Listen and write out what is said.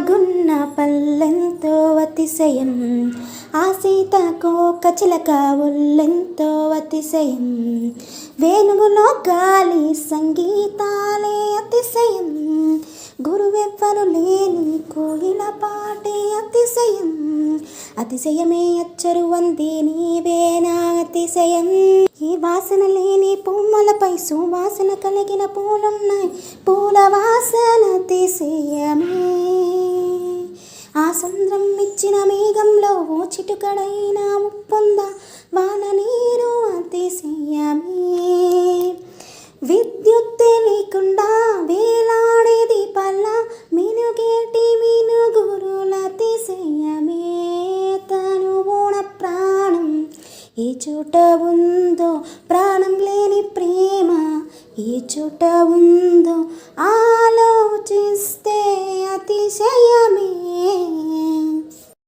గున్న పల్లెంతో అతిశయం, ఆ సీతకోక చిలక ఒళ్ళెంతో అతిశయం, వేణువులో గాలి సంగీతాలే అతిశయం, గురువెవ్వరు లేని కోయిల పాటే అతిశయం, అతిశయమే అచ్చరు వంది నీవేనా అతిశయం. ఈ వాసన లేని పూమలపై సువాసన కలిగిన పూలున్నాయి, పూల వాసన అతిశయమే. ఆ సంద్రం ఇచ్చిన మేఘంలో ఓ చిటుకడైన ఉప్పొందా, వాన నీరు అతిశయమే. విద్యుత్ లేకుండా వేలాడే దీపాల మినుగేటి మినుగురుల అతిశయమే. తనువున ప్రాణం ఏ చోట ఉందో, ప్రాణం లేని ప్రేమ ఏ చోట ఉందో, ఆలోచిస్తే అతిశయమే.